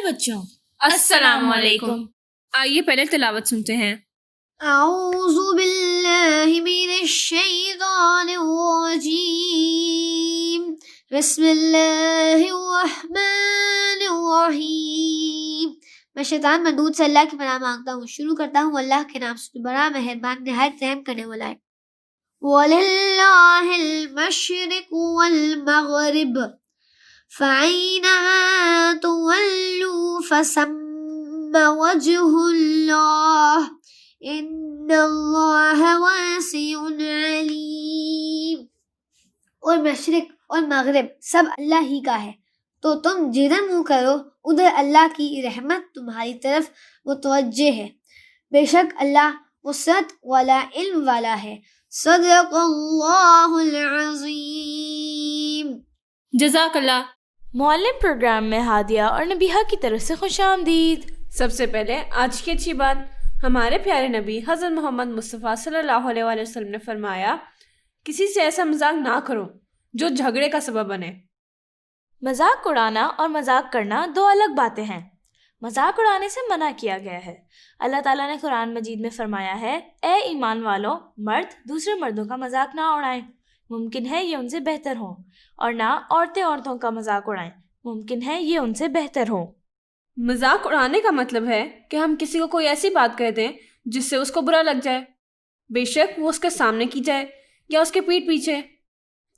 बच्चों, अस्सलाम वालेकुम। आइए पहले तिलावत सुनते हैं। औज़ु बिल्लाहि मिनश शैतानिर रजीम। बिस्मिल्लाहिर रहमानिर रहीम। मैं शैतान मरदूद से अल्लाह की पनाह मांगता हूँ। शुरू करता हूँ अल्लाह के नाम से, बड़ा मेहरबान निहायत रहम करने वाला है। वलिल्लाहिल मशरिक़ु वल मग़रिब फ़अय्नमा तुवल्लू फसम्मा वजहुल्लाह इन्नल्लाह वासिउन अलीम। और मशरिक और मगरिब सब अल्लाह ही का है, तो तुम जिधर मुँह करो उधर अल्लाह की रहमत तुम्हारी तरफ मुतवज्जे है। बेशक अल्लाह वुसअत वाला इल्म वाला है। सदक़ल्लाहुल अज़ीम। जज़ाकल्लाह। मुअल्लिम प्रोग्राम में हादिया और नबीहा की तरफ से खुशामदीद। सबसे पहले आज की अच्छी बात, हमारे प्यारे नबी हज़रत मोहम्मद मुस्तफ़ा सल्लल्लाहु अलैहि वसल्लम ने फरमाया, किसी से ऐसा मजाक ना करो जो झगड़े का सबब बने। मजाक उड़ाना और मजाक करना दो अलग बातें हैं। मजाक उड़ाने से मना किया गया है। अल्लाह ताला ने कुरान मजीद में फरमाया है, ए ईमान वालों, मर्द दूसरे मर्दों का मजाक ना उड़ाएं, मुमकिन है ये उनसे बेहतर हो, और ना औरतें औरतों का मजाक उड़ाएं, मुमकिन है ये उनसे बेहतर हो। मजाक उड़ाने का मतलब है कि हम किसी को कोई ऐसी बात कह दें जिससे उसको बुरा लग जाए, बेशक वो उसके सामने की जाए या उसके पीठ पीछे।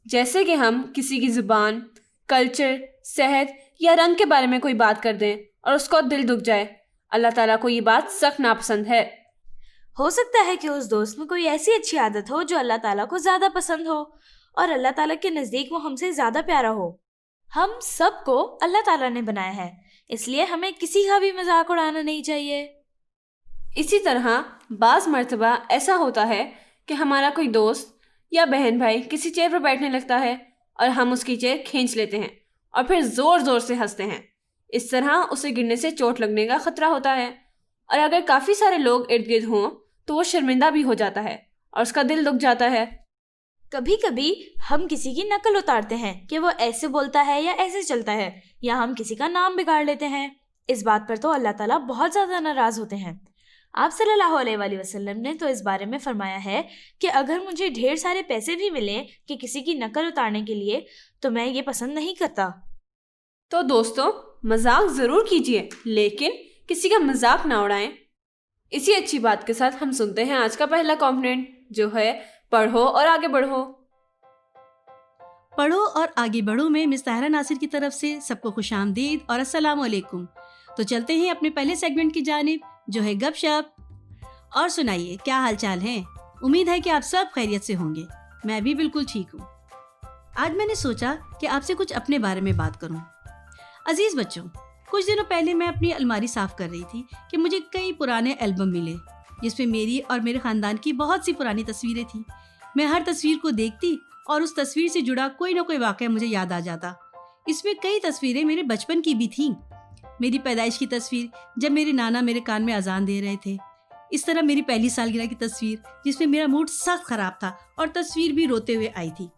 जैसे कि हम किसी की ज़ुबान, कल्चर, सेहत या रंग के बारे में कोई बात कर दें और उसको दिल दुख जाए। अल्लाह ताला को ये बात सख्त नापसंद है। हो सकता है कि उस दोस्त में कोई ऐसी अच्छी आदत हो जो अल्लाह ताला को ज़्यादा पसंद हो और अल्लाह ताला के नज़दीक वो हमसे ज़्यादा प्यारा हो। हम सबको अल्लाह ताला ने बनाया है, इसलिए हमें किसी का भी मजाक उड़ाना नहीं चाहिए। इसी तरह बाज़ मर्तबा ऐसा होता है कि हमारा कोई दोस्त या बहन भाई किसी चेयर पर बैठने लगता है और हम उसकी चेयर खींच लेते हैं और फिर ज़ोर ज़ोर से हंसते हैं। इस तरह उसे गिरने से चोट लगने का ख़तरा होता है, और अगर काफ़ी सारे लोग इर्द गिर्द हों तो वो शर्मिंदा भी हो जाता है और उसका दिल दुख जाता है। कभी कभी हम किसी की नकल उतारते हैं कि वो ऐसे बोलता है या ऐसे चलता है, या हम किसी का नाम बिगाड़ लेते हैं। इस बात पर तो अल्लाह ताला बहुत ज़्यादा नाराज़ होते हैं। आप सल्लल्लाहु अलैहि वसल्लम ने तो इस बारे में फरमाया है कि अगर मुझे ढेर सारे पैसे भी मिलें कि किसी की नकल उतारने के लिए, तो मैं ये पसंद नहीं करता। तो दोस्तों, मजाक ज़रूर कीजिए लेकिन किसी का मजाक ना उड़ाएं। इसी अच्छी बात के साथ हम सुनते हैं आज का पहला कॉम्पोनेंट, जो है पढ़ो और आगे बढ़ो। पढ़ो और आगे बढ़ो में मिस ताहिरा नासिर की तरफ से सबको खुशामदीद और अस्सलाम वालेकुम। तो चलते हैं अपने पहले सेगमेंट की जानिब, जो है गपशप। और सुनाइए, क्या हालचाल है? उम्मीद है कि आप सब खैरियत से होंगे। मैं भी बिल्कुल ठीक हूँ। आज मैंने सोचा कि आपसे कुछ अपने बारे में बात करूँ। अजीज बच्चों, कुछ दिनों पहले मैं अपनी अलमारी साफ कर रही थी कि मुझे कई पुराने एल्बम मिले जिसमें मेरी और मेरे ख़ानदान की बहुत सी पुरानी तस्वीरें थी। मैं हर तस्वीर को देखती और उस तस्वीर से जुड़ा कोई ना कोई वाक़या मुझे याद आ जाता। इसमें कई तस्वीरें मेरे बचपन की भी थीं। मेरी पैदाइश की तस्वीर जब मेरे नाना मेरे कान में अजान दे रहे थे, इस तरह मेरी पहली सालगिरह की तस्वीर जिसमें मेरा मूड सख्त ख़राब था और तस्वीर भी रोते हुए आई थी।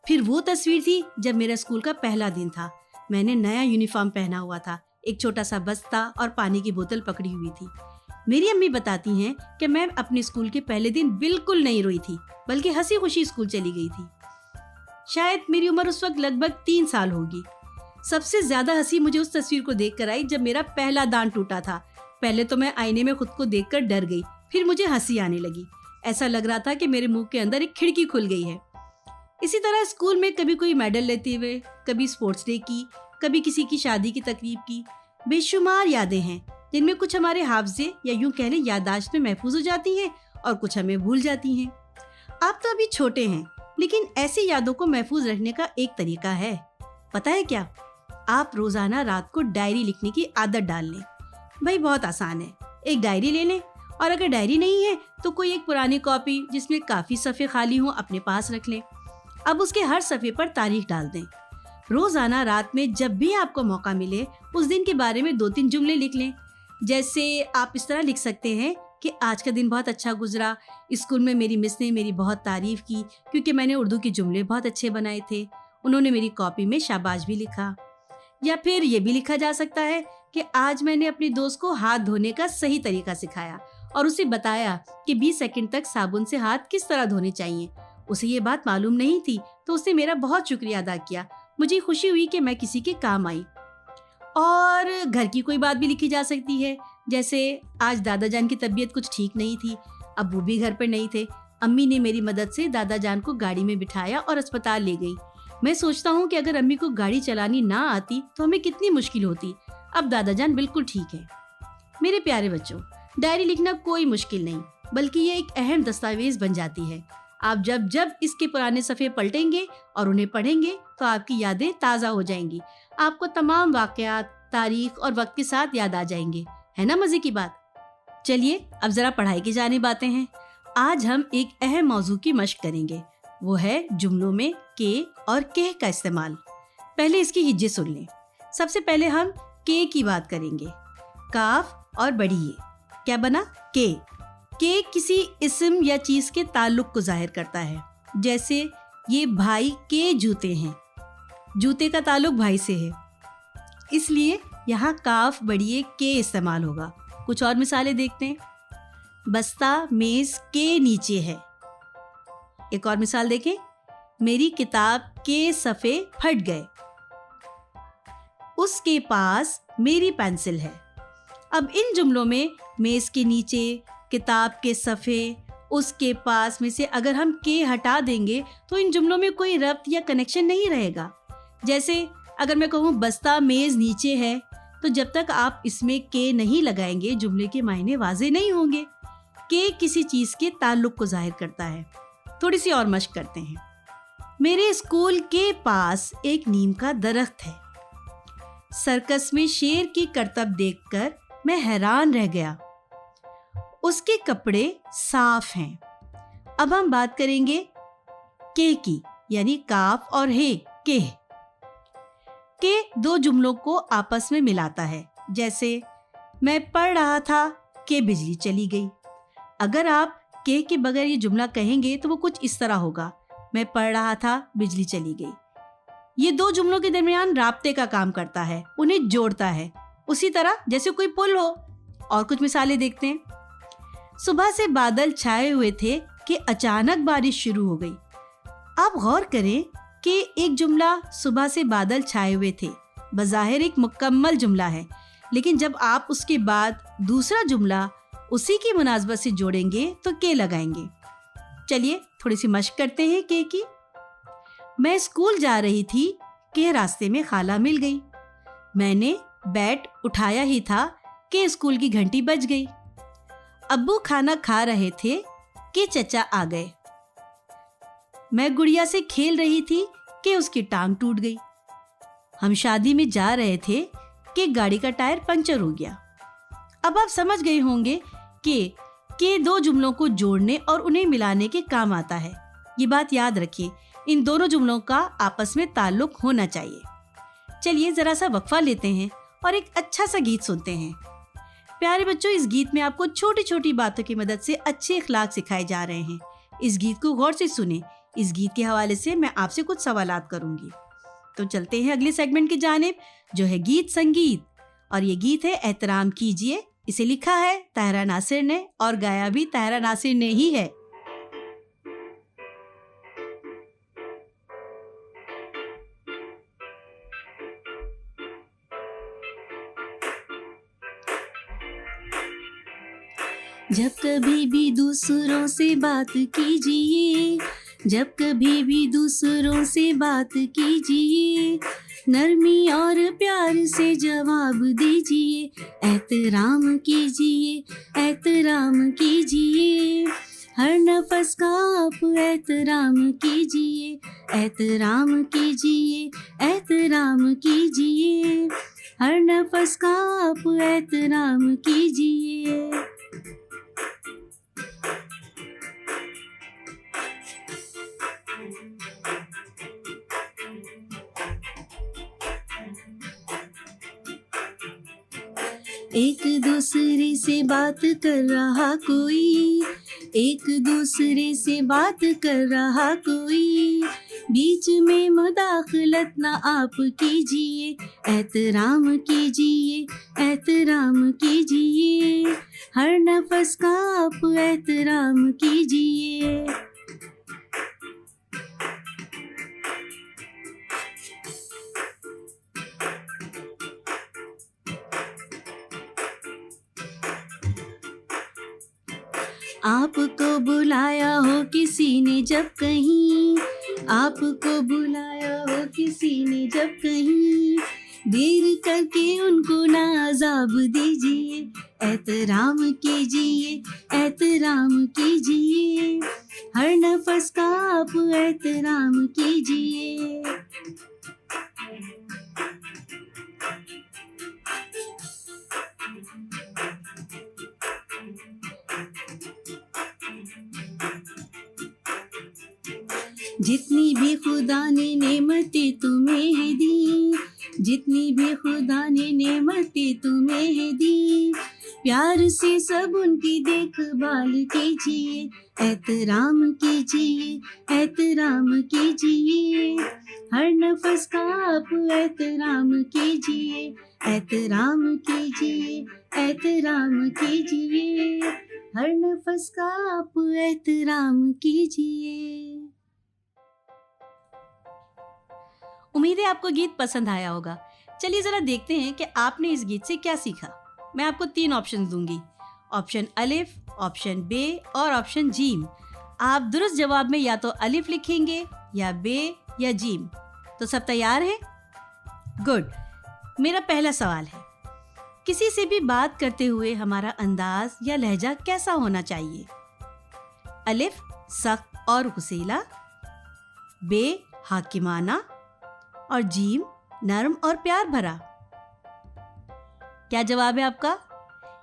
फिर वो तस्वीर थी जब मेरा स्कूल का पहला दिन था। मैंने नया यूनिफॉर्म पहना हुआ था, एक छोटा सा बस्ता और पानी की बोतल पकड़ी हुई थी। मेरी अम्मी बताती हैं कि मैं अपने स्कूल के पहले दिन बिल्कुल नहीं रोई थी, बल्कि हंसी खुशी स्कूल चली गई थी। शायद मेरी उम्र उस वक्त लगभग 3 साल होगी। सबसे ज्यादा हंसी मुझे उस तस्वीर को देखकर आई जब मेरा पहला दांत टूटा था। पहले तो मैं आईने में खुद को देखकर डर गई, फिर मुझे हंसी आने लगी। ऐसा लग रहा था कि मेरे मुंह के अंदर एक खिड़की खुल गई है। इसी तरह स्कूल में कभी कोई मेडल लेते हुए, कभी स्पोर्ट्स डे की, कभी किसी की शादी की तकरीब की, बेशुमार यादें हैं जिनमें कुछ हमारे हाफजे या यूं कह लें याददाश्त में महफूज हो जाती हैं और कुछ हमें भूल जाती हैं। आप तो अभी छोटे हैं, लेकिन ऐसी यादों को महफूज रखने का एक तरीका है। पता है क्या? आप रोजाना रात को डायरी लिखने की आदत डाल लें। भाई बहुत आसान है, एक डायरी ले लें, और अगर डायरी नहीं है तो कोई एक पुरानी कॉपी जिसमें काफ़ी सफ़े खाली हों अपने पास रख लें। अब उसके हर सफ़े पर तारीख डाल दें। रोज़ाना रात में जब भी आपको मौका मिले उस दिन के बारे में 2-3 जुमले लिख लें। जैसे आप इस तरह लिख सकते हैं कि आज का दिन बहुत अच्छा गुजरा, स्कूल में मेरी मिस ने मेरी बहुत तारीफ़ की क्योंकि मैंने उर्दू के जुमले बहुत अच्छे बनाए थे, उन्होंने मेरी कॉपी में शाबाश भी लिखा। या फिर ये भी लिखा जा सकता है कि आज मैंने अपने दोस्त को हाथ धोने का सही तरीका सिखाया और उसे बताया कि 20 सेकंड तक साबुन से हाथ किस तरह धोने चाहिए। उसे ये बात मालूम नहीं थी तो उसने मेरा बहुत शुक्रिया अदा किया। मुझे खुशी हुई कि मैं किसी के काम आई। और घर की कोई बात भी लिखी जा सकती है, जैसे आज दादा जान की तबीयत कुछ ठीक नहीं थी, अब वो भी घर पर नहीं थे। अम्मी ने मेरी मदद से दादा जान को गाड़ी में बिठाया और अस्पताल ले गई। मैं सोचता हूँ कि अगर अम्मी को गाड़ी चलानी ना आती तो हमें कितनी मुश्किल होती। अब दादा जान बिल्कुल ठीक है। मेरे प्यारे बच्चों, डायरी लिखना कोई मुश्किल नहीं, बल्कि ये एक अहम दस्तावेज बन जाती है। आप जब जब इसके पुराने सफ़े पलटेंगे और उन्हें पढ़ेंगे तो आपकी यादें ताज़ा हो जाएंगी। आपको तमाम वाक़यात, तारीख और वक्त के साथ याद आ जाएंगे। है ना मज़े की बात? चलिए अब ज़रा पढ़ाई की जानिब आते हैं। आज हम एक अहम मौजू की मश्क करेंगे, वो है जुमलों में के और कह का इस्तेमाल। पहले इसकी हिज्जे सुन लें। सबसे पहले हम के की बात करेंगे। काफ और बढ़िए, क्या बना? के किसी इस्म या चीज के ताल्लुक को जाहिर करता है। जैसे ये भाई के जूते हैं, जूते का ताल्लुक भाई से है, इसलिए यहाँ काफ बढ़िए के इस्तेमाल होगा। कुछ और मिसालें देखते हैं। बस्ता मेज के नीचे है। एक और मिसाल देखें, मेरी किताब के सफ़े फट गए। उसके पास मेरी पेंसिल है। अब इन जुमलों में मेज के नीचे, किताब के सफ़े, उसके पास में से अगर हम के हटा देंगे तो इन जुमलों में कोई रब्त या कनेक्शन नहीं रहेगा। जैसे अगर मैं कहूँ बस्ता मेज नीचे है, तो जब तक आप इसमें के नहीं लगाएंगे जुमले के मायने वाज़े नहीं होंगे। के किसी चीज़ के ताल्लुक को जाहिर करता है। थोड़ी सी और मश्क करते हैं। मेरे स्कूल के पास एक नीम का दरख्त है। सर्कस में शेर की करतब देखकर मैं हैरान रह गया। उसके कपड़े साफ हैं। अब हम बात करेंगे के की, यानी काफ और हे के दो जुमलों को आपस में मिलाता है। जैसे मैं पढ़ रहा था कि बिजली चली गई। अगर आप के बगैर ये जुमला कहेंगे तो वो कुछ इस तरह होगा, मैं पढ़ रहा था बिजली चली गई। ये दो जुमलों के दरमियान राब्ते का काम करता है, उन्हें जोड़ता है, उसी तरह जैसे कोई पुल हो। और कुछ मिसालें देखते हैं। सुबह से बादल छाए हुए थे कि अचानक बारिश शुरू हो गई। आप गौर करें कि एक जुमला सुबह से बादल छाए हुए थे बज़ाहिर एक मुकम्मल जुमला है, लेकिन जब आप उसके बाद दूसरा जुमला उसी की मुनासबत से जोड़ेंगे तो के लगाएंगे। चलिए थोड़ी सी मश्क करते हैं के की। मैं स्कूल जा रही थी कि रास्ते में खाला मिल गई। मैंने बैट उठाया ही था कि स्कूल की घंटी बज गई। अब्बू खाना खा रहे थे कि चचा आ गए। मैं गुड़िया से खेल रही थी कि उसकी टांग टूट गई। हम शादी में जा रहे थे कि गाड़ी का टायर पंचर हो गया। अब आप समझ गए होंगे कि दो जुमलों को जोड़ने और उन्हें मिलाने के काम आता है। ये बात याद रखिए, इन दोनों जुमलों का आपस में ताल्लुक होना चाहिए। चलिए जरा सा वक्फा लेते हैं और एक अच्छा सा गीत सुनते हैं। प्यारे बच्चों, इस गीत में आपको छोटी छोटी बातों की मदद से अच्छे अखलाक सिखाए जा रहे हैं। इस गीत को गौर से सुने। इस गीत के हवाले से मैं आपसे कुछ सवालात करूंगी। तो चलते हैं अगले सेगमेंट की जानिब, जो है गीत संगीत। और ये गीत है एहतराम कीजिए। इसे लिखा है ताहरा नासिर ने और गाया भी ताहरा नासिर ने ही है। जब कभी भी दूसरों से बात कीजिए, जब कभी भी दूसरों से बात कीजिए, नरमी और प्यार से जवाब दीजिए। एहतराम कीजिए, एहतराम कीजिए, हर नफस का आप एहतराम कीजिए। एहतराम कीजिए, एहतराम कीजिए, हर नफस का आप एहतराम कीजिए। एक दूसरे से बात कर रहा कोई, एक दूसरे से बात कर रहा कोई, बीच में मुदाखलत ना आप कीजिए, एहतराम कीजिए, एहतराम कीजिए, हर नफस का आप एहतराम कीजिए। आपको बुलाया हो किसी ने जब कहीं, आपको बुलाया हो किसी ने जब कहीं, देर करके उनको ना अज़ाब दीजिए, एहतराम कीजिए, एहतराम कीजिए, हर नफस का आप एहतराम कीजिए। जितनी भी खुदा ने नेमतें तुम्हें दी, जितनी भी खुदा ने नेमतें तुम्हें दी, प्यार से सब उनकी देखभाल कीजिए, एहतराम कीजिए, एहतराम कीजिए, हर नफस का आप एहतराम कीजिए, एहतराम कीजिए, एहतराम कीजिए, हर नफस का आप एहतराम कीजिए। उम्मीद है आपको गीत पसंद आया होगा। चलिए जरा देखते हैं कि आपने इस गीत से क्या सीखा। मैं आपको 3 ऑप्शन दूंगी, ऑप्शन अलिफ, ऑप्शन बे और ऑप्शन जीम। आप दुरुस्त जवाब में या तो अलिफ लिखेंगे या बे या जीम। तो सब तैयार है? गुड। मेरा पहला सवाल है, किसी से भी बात करते हुए हमारा अंदाज या लहजा कैसा होना चाहिए? अलिफ सख्त और गुस्सैला, बे हाकिमाना और जीम नरम और प्यार भरा। क्या जवाब है आपका?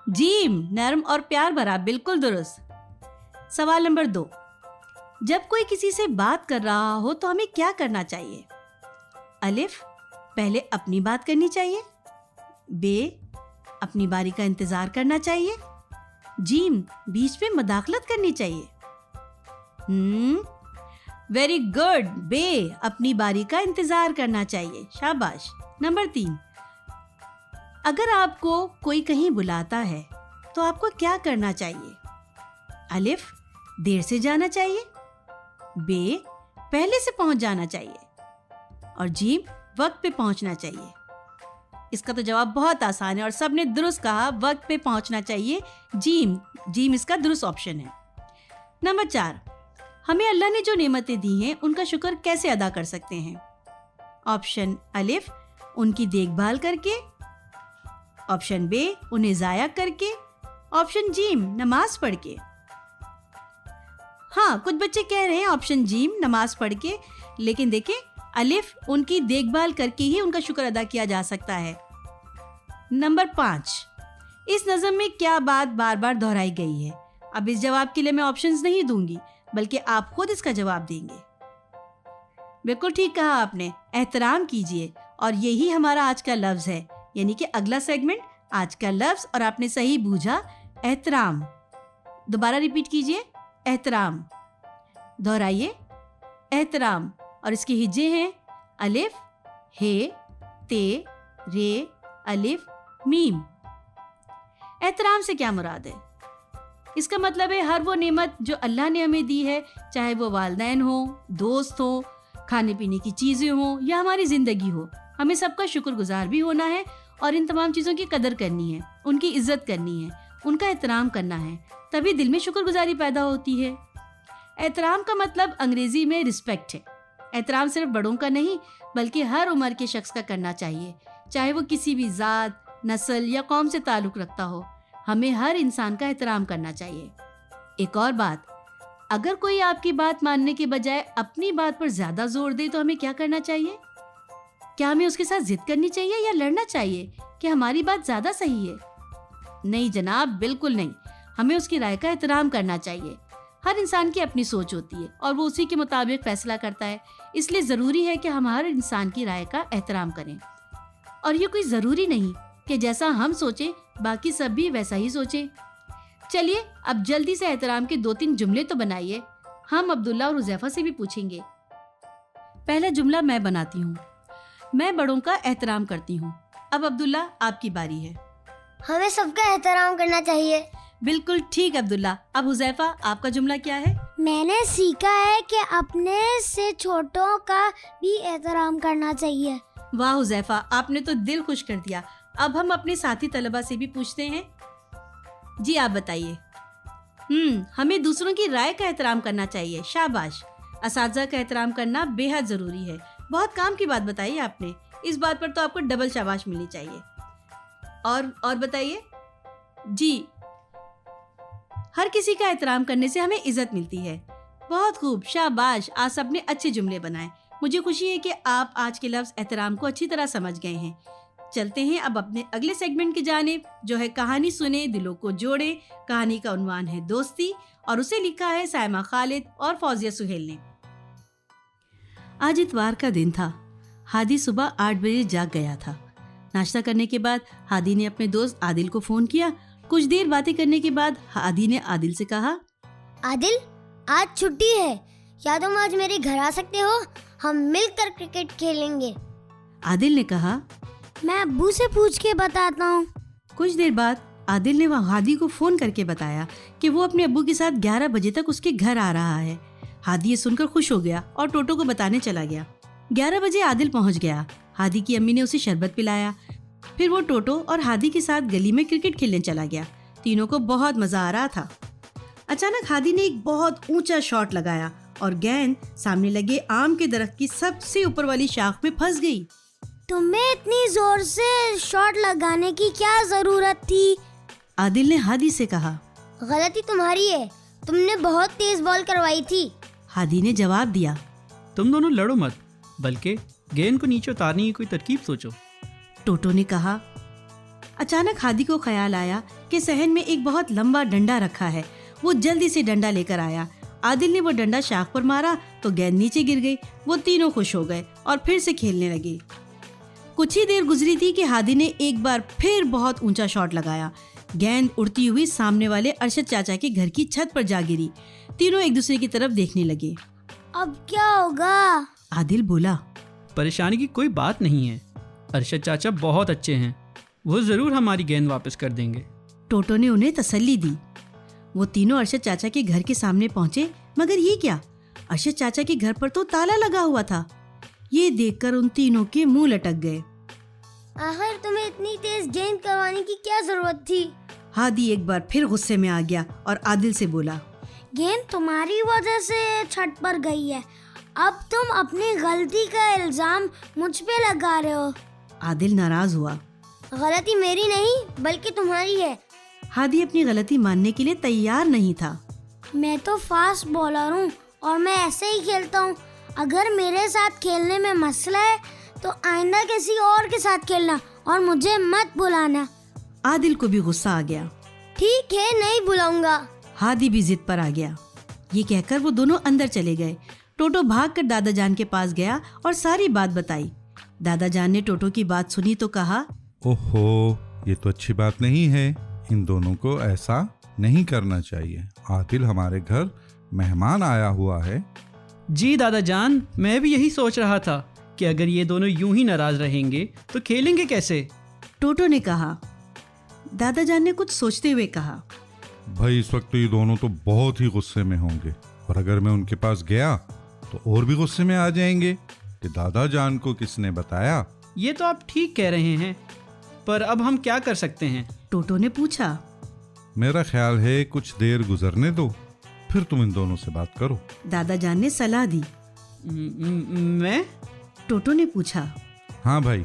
जीम नरम और प्यार भरा, बिल्कुल दुरुस्त। सवाल नंबर 2, जब कोई किसी से बात कर रहा हो तो हमें क्या करना चाहिए? अलिफ पहले अपनी बात करनी चाहिए, बे अपनी बारी का इंतजार करना चाहिए, जीम बीच में मदाखलत करनी चाहिए। वेरी गुड, बे अपनी बारी का इंतजार करना चाहिए, शाबाश। नंबर 3, अगर आपको कोई कहीं बुलाता है तो आपको क्या करना चाहिए? अलिफ देर से जाना चाहिए, बे पहले से पहुंच जाना चाहिए और जीम वक्त पे पहुंचना चाहिए। इसका तो जवाब बहुत आसान है और सबने दुरुस्त कहा, वक्त पे पहुंचना चाहिए, जीम इसका दुरुस्त ऑप्शन है। नंबर 4, हमें अल्लाह ने जो नेमतें दी हैं उनका शुक्र कैसे अदा कर सकते हैं? ऑप्शन अलिफ उनकी देखभाल करके, ऑप्शन बे उन्हें ज़ाया करके, ऑप्शन जीम नमाज पढ़ के। हाँ, कुछ बच्चे कह रहे हैं ऑप्शन जीम नमाज पढ़ के, लेकिन देखें अलिफ उनकी देखभाल करके ही उनका शुक्र अदा किया जा सकता है। नंबर 5, इस नज़म में क्या बात बार बार दोहराई गई है? अब इस जवाब के लिए मैं ऑप्शंस नहीं दूंगी, बल्कि आप खुद इसका जवाब देंगे। बिल्कुल ठीक कहा आपने, एहतराम कीजिए, और यही हमारा आज का लफ्ज है, यानी कि अगला सेगमेंट आज का लफ्ज, और आपने सही बूझा, एहतराम। दोबारा रिपीट कीजिए, एहतराम। दोहराइए, एहतराम। और इसके हिज्जे हैं अलिफ, हे, ते, रे, अलिफ, मीम। एहतराम से क्या मुराद है? इसका मतलब है हर वो नेमत जो अल्लाह ने हमें दी है, चाहे वो वालिदैन हो, दोस्त हो, खाने पीने की चीज़ें हो या हमारी ज़िंदगी हो, हमें सबका शुक्रगुजार भी होना है और इन तमाम चीज़ों की कदर करनी है, उनकी इज्जत करनी है, उनका एहतराम करना है, तभी दिल में शुक्रगुजारी पैदा होती है। एहतराम का मतलब अंग्रेज़ी में रिस्पेक्ट है। एहतराम सिर्फ बड़ों का नहीं, बल्कि हर उम्र के शख्स का करना चाहिए, चाहे वो किसी भी ज़ात, नस्ल या कौम से ताल्लुक़ रखता हो। हमें हर इंसान का एहतराम करना चाहिए। एक और बात, अगर कोई आपकी बात मानने के बजाय अपनी बात पर ज़्यादा जोर दे तो हमें क्या करना चाहिए? क्या हमें उसके साथ जिद करनी चाहिए या लड़ना चाहिए कि हमारी बात ज़्यादा सही है? नहीं जनाब, बिल्कुल नहीं। हमें उसकी राय का एहतराम करना चाहिए। हर इंसान की अपनी सोच होती है और वो उसी के मुताबिक फैसला करता है, इसलिए ज़रूरी है कि हम हर इंसान की राय का एहतराम करें। और ये कोई ज़रूरी नहीं कि जैसा हम सोचें बाकी सब भी वैसा ही सोचें। चलिए अब जल्दी से एहतराम के 2-3 जुमले तो बनाइए। हम अब्दुल्ला और हुज़ैफा से भी पूछेंगे। पहला जुमला मैं बनाती हूँ। मैं बड़ों का एहतराम करती हूँ। अब अब्दुल्ला, आपकी बारी है। हमें सबका एहतराम करना चाहिए। बिल्कुल ठीक अब्दुल्ला। अब हुजैफा, आपका जुमला क्या है? मैंने सीखा है कि अपने से छोटों का भी एहतराम करना चाहिए। वाह हुजैफा, आपने तो दिल खुश कर दिया। अब हम अपने साथी तलबा से भी पूछते हैं। जी आप बताइए। हमें दूसरों की राय का एहतराम करना चाहिए। शाबाश। असातिज़ा का एहतराम करना बेहद ज़रूरी है। बहुत काम की बात बताई आपने। इस बात पर तो आपको डबल शाबाश मिलनी चाहिए। और बताइए। जी, हर किसी का एहतराम करने से हमें इज्जत मिलती है। बहुत खूब, शाबाश। आज सबने अच्छे जुमले बनाए। मुझे खुशी है कि आप आज के लफ्ज़ एहतराम को अच्छी तरह समझ गए हैं। चलते हैं अब अपने अगले सेगमेंट की जानिब, जो है कहानी सुने दिलों को जोड़े। कहानी का उन्वान है दोस्ती और उसे लिखा है साइमा खालिद और फौजिया सुहेल ने। आज इतवार का दिन था। हादी सुबह 8 बजे जाग गया था। नाश्ता करने के बाद हादी ने अपने दोस्त आदिल को फ़ोन किया। कुछ देर बातें करने के बाद हादी ने आदिल से कहा, आदिल, आज छुट्टी है, क्या तुम आज मेरे घर आ सकते हो? हम मिलकर क्रिकेट खेलेंगे। आदिल ने कहा, मैं अब्बू से पूछ के बताता हूँ। कुछ देर बाद आदिल ने हादी को फ़ोन करके बताया कि वो अपने अब्बू के साथ 11 बजे तक उसके घर आ रहा है। हादी ये सुनकर खुश हो गया और टोटो को बताने चला गया। 11 बजे आदिल पहुंच गया। हादी की अम्मी ने उसे शरबत पिलाया। फिर वो टोटो और हादी के साथ गली में क्रिकेट खेलने चला गया। तीनों को बहुत मजा आ रहा था। अचानक हादी ने एक बहुत ऊंचा शॉट लगाया और गेंद सामने लगे आम के दरख्त की सबसे ऊपर वाली शाख में फंस गई। तुम्हें इतनी जोर से शॉट लगाने की क्या जरूरत थी? आदिल ने हादी से कहा। गलती तुम्हारी है, तुमने बहुत तेज बॉल करवाई थी। हादी ने जवाब दिया। तुम दोनों लड़ो मत, बल्कि गेंद को नीचे उतारने की कोई तरकीब सोचो। टोटो ने कहा। अचानक हादी को ख्याल आया कि सहन में एक बहुत लंबा डंडा रखा है। वो जल्दी से डंडा लेकर आया। आदिल ने वो डंडा शाख पर मारा तो गेंद नीचे गिर गई। वो तीनों खुश हो गए और फिर से खेलने लगे। कुछ ही देर गुजरी थी कि हादी ने एक बार फिर बहुत ऊंचा शॉट लगाया। गेंद उड़ती हुई सामने वाले अरशद चाचा के घर की छत पर जा गिरी। तीनों एक दूसरे की तरफ देखने लगे। अब क्या होगा? आदिल बोला। परेशानी की कोई बात नहीं है, अरशद चाचा बहुत अच्छे हैं, वो ज़रूर हमारी गेंद वापस कर देंगे। टोटो ने उन्हें तसल्ली दी। वो तीनों अरशद चाचा के घर के सामने पहुंचे, मगर ये क्या, अरशद चाचा के घर पर तो ताला लगा हुआ था। ये देखकर उन तीनों के मुंह लटक गए। आखिर तुम्हें इतनी तेज गेंद करवाने की क्या जरूरत थी? हादी एक बार फिर गुस्से में आ गया और आदिल से बोला, गेंद तुम्हारी वजह से छत पर गई है, अब तुम अपनी गलती का इल्जाम मुझ पे लगा रहे हो। आदिल नाराज हुआ। गलती मेरी नहीं बल्कि तुम्हारी है। हादी अपनी गलती मानने के लिए तैयार नहीं था। मैं तो फास्ट बॉलर हूँ और मैं ऐसे ही खेलता हूँ। अगर मेरे साथ खेलने में मसला है तो आइंदा किसी और के साथ खेलना और मुझे मत बुलाना। आदिल को भी गुस्सा आ गया। ठीक है, नहीं बुलाऊंगा। हादी भी जिद पर आ गया। ये कहकर वो दोनों अंदर चले गए। टोटो भागकर दादा जान के पास गया और सारी बात बताई। दादा जान ने टोटो की बात सुनी तो कहा, ओहो, ये तो अच्छी बात नहीं है। इन दोनों को ऐसा नहीं करना चाहिए। आदिल हमारे घर मेहमान आया हुआ है। जी दादा जान, मैं भी यही सोच रहा था कि अगर ये दोनों यूं ही नाराज रहेंगे तो खेलेंगे कैसे। टोटो ने कहा। दादा जान ने कुछ सोचते हुए कहा, भाई इस वक्त तो ये दोनों तो बहुत ही गुस्से में होंगे और अगर मैं उनके पास गया तो और भी गुस्से में आ जाएंगे कि दादा जान को किसने बताया। ये तो आप ठीक कह रहे हैं, पर अब हम क्या कर सकते हैं? टोटो ने पूछा। मेरा ख्याल है कुछ देर गुजरने दो, फिर तुम इन दोनों से बात करो। दादा जान ने सलाह दी। मैं? टोटो ने पूछा। हाँ भाई,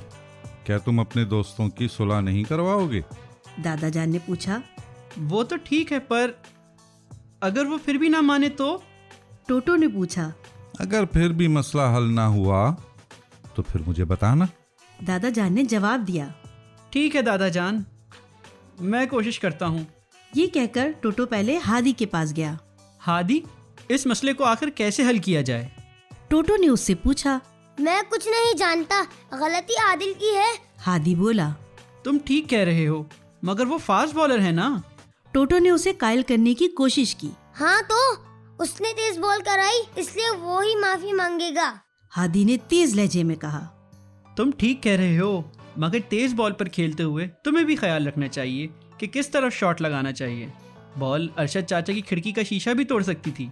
क्या तुम अपने दोस्तों की सुलह नहीं करवाओगे? दादा जान ने पूछा। वो तो ठीक है, पर अगर वो फिर भी ना माने तो? टोटो ने पूछा। अगर फिर भी मसला हल ना हुआ तो फिर मुझे बताना। दादा जान ने जवाब दिया। ठीक है दादा जान, मैं कोशिश करता हूँ। ये कहकर टोटो पहले हादी के पास गया। हादी, इस मसले को आखिर कैसे हल किया जाए? टोटो ने उससे पूछा। मैं कुछ नहीं जानता, गलती आदिल की है। हादी बोला। तुम ठीक कह रहे हो, मगर वो फास्ट बॉलर है ना। टोटो ने उसे कायल करने की कोशिश की। हाँ तो उसने तेज बॉल कराई, इसलिए वो ही माफी मांगेगा। हादी ने तेज लहजे में कहा। तुम ठीक कह रहे हो, मगर तेज बॉल पर खेलते हुए तुम्हें भी ख्याल रखना चाहिए कि किस तरफ शॉट लगाना चाहिए। बॉल अरशद चाचा की खिड़की का शीशा भी तोड़ सकती थी।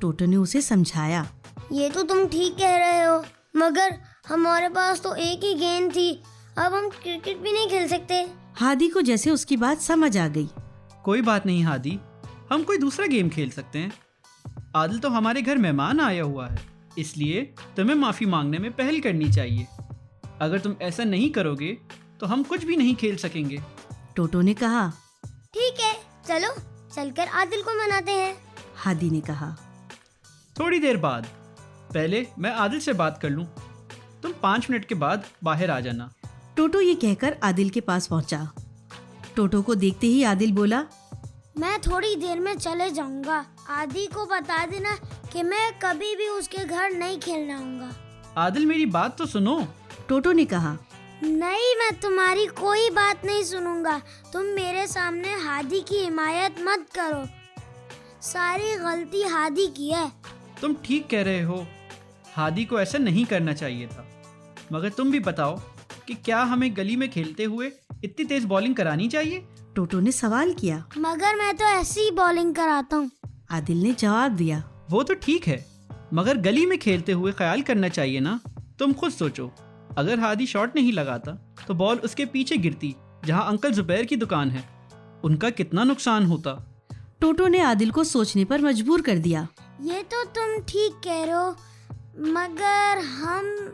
टोटो ने उसे समझाया। ये तो तुम ठीक कह रहे हो, मगर हमारे पास तो एक ही गेंद थी, अब हम क्रिकेट भी नहीं खेल सकते। हादी को जैसे उसकी बात समझ आ गई। कोई बात नहीं हादी, हम कोई दूसरा गेम खेल सकते हैं। आदिल तो हमारे घर मेहमान आया हुआ है, इसलिए तुम्हें माफ़ी मांगने में पहल करनी चाहिए। अगर तुम ऐसा नहीं करोगे तो हम कुछ भी नहीं खेल सकेंगे। टोटो ने कहा। ठीक है, चलो चलकर आदिल को मनाते हैं। हादी ने कहा। थोड़ी देर बाद, पहले मैं आदिल से बात कर लूं। तुम 5 मिनट के बाद बाहर आ जाना। टोटो ये कहकर आदिल के पास पहुंचा। टोटो को देखते ही आदिल बोला, मैं थोड़ी देर में चले जाऊंगा। आदि को बता देना कि मैं कभी भी उसके घर नहीं खेलने आऊंगा। आदिल मेरी बात तो सुनो। टोटो ने कहा। नहीं, मैं तुम्हारी कोई बात नहीं सुनूंगा। तुम मेरे सामने हादी की हिमायत मत करो, सारी गलती हादी की है। तुम ठीक कह रहे हो, हादी को ऐसा नहीं करना चाहिए था। मगर तुम भी बताओ कि क्या हमें गली में खेलते हुए इतनी तेज बॉलिंग करानी चाहिए? टोटो ने सवाल किया। मगर मैं तो ऐसी ही बॉलिंग कराता हूँ। आदिल ने जवाब दिया। वो तो ठीक है, मगर गली में खेलते हुए ख्याल करना चाहिए ना। तुम खुद सोचो, अगर हादी शॉट नहीं लगाता तो बॉल उसके पीछे गिरती जहाँ अंकल जुबैर की दुकान है। उनका कितना नुकसान होता। टोटो ने आदिल को सोचने पर मजबूर कर दिया। ये तो तुम ठीक कह रहे हो, मगर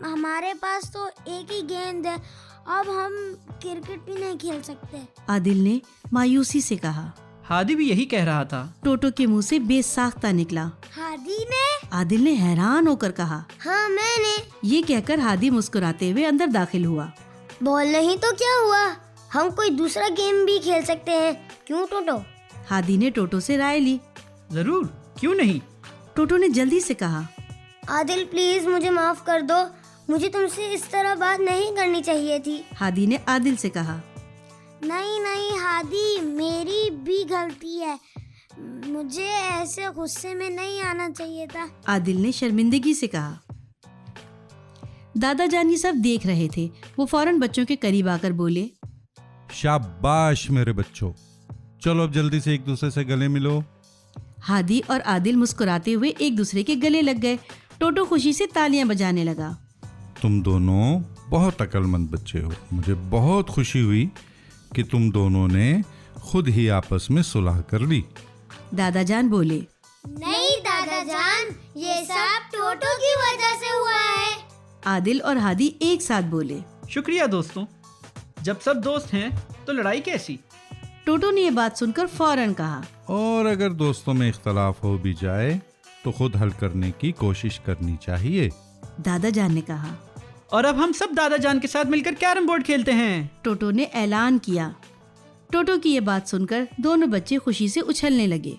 हमारे पास तो एक ही गेंद है, अब हम क्रिकेट भी नहीं खेल सकते। आदिल ने मायूसी से कहा। हादी भी यही कह रहा था। टोटो के मुंह से बेसाख्ता निकला। हादी ने? आदिल ने हैरान होकर कहा। हाँ, मैंने। ये कहकर हादी मुस्कुराते हुए अंदर दाखिल हुआ। बॉल नहीं तो क्या हुआ, हम कोई दूसरा गेम भी खेल सकते हैं, क्यों टोटो? हादी ने टोटो से राय ली। जरूर, क्यों नहीं। टोटो ने जल्दी से कहा। आदिल प्लीज मुझे माफ कर दो, मुझे तुमसे इस तरह बात नहीं करनी चाहिए थी। हादी ने आदिल से कहा। नहीं नहीं हादी, मेरी भी गलती है, मुझे ऐसे गुस्से में नहीं आना चाहिए था। आदिल ने शर्मिंदगी से कहा। दादा जान ये सब देख रहे थे। वो फौरन बच्चों के करीब आकर बोले, शाबाश मेरे बच्चों, चलो अब जल्दी से एक दूसरे से गले मिलो। हादी और आदिल मुस्कुराते हुए एक दूसरे के गले लग गए। टोटो खुशी से तालियां बजाने लगा। तुम दोनों बहुत अक्लमंद बच्चे हो। मुझे बहुत खुशी हुई कि तुम दोनों ने खुद ही आपस में सुलह कर ली। दादा जान बोले। नहीं दादा जान, ये सब टोटो की वजह से हुआ है। आदिल और हादी एक साथ बोले। शुक्रिया दोस्तों, जब सब दोस्त हैं तो लड़ाई कैसी। टोटो ने ये बात सुनकर फौरन कहा। और अगर दोस्तों में इख्तलाफ हो भी जाए तो खुद हल करने की कोशिश करनी चाहिए। दादा जान ने कहा। और अब हम सब दादा जान के साथ मिलकर कैरम बोर्ड खेलते हैं, टोटो ने ऐलान किया। टोटो की ये बात सुनकर दोनों बच्चे खुशी से उछलने लगे।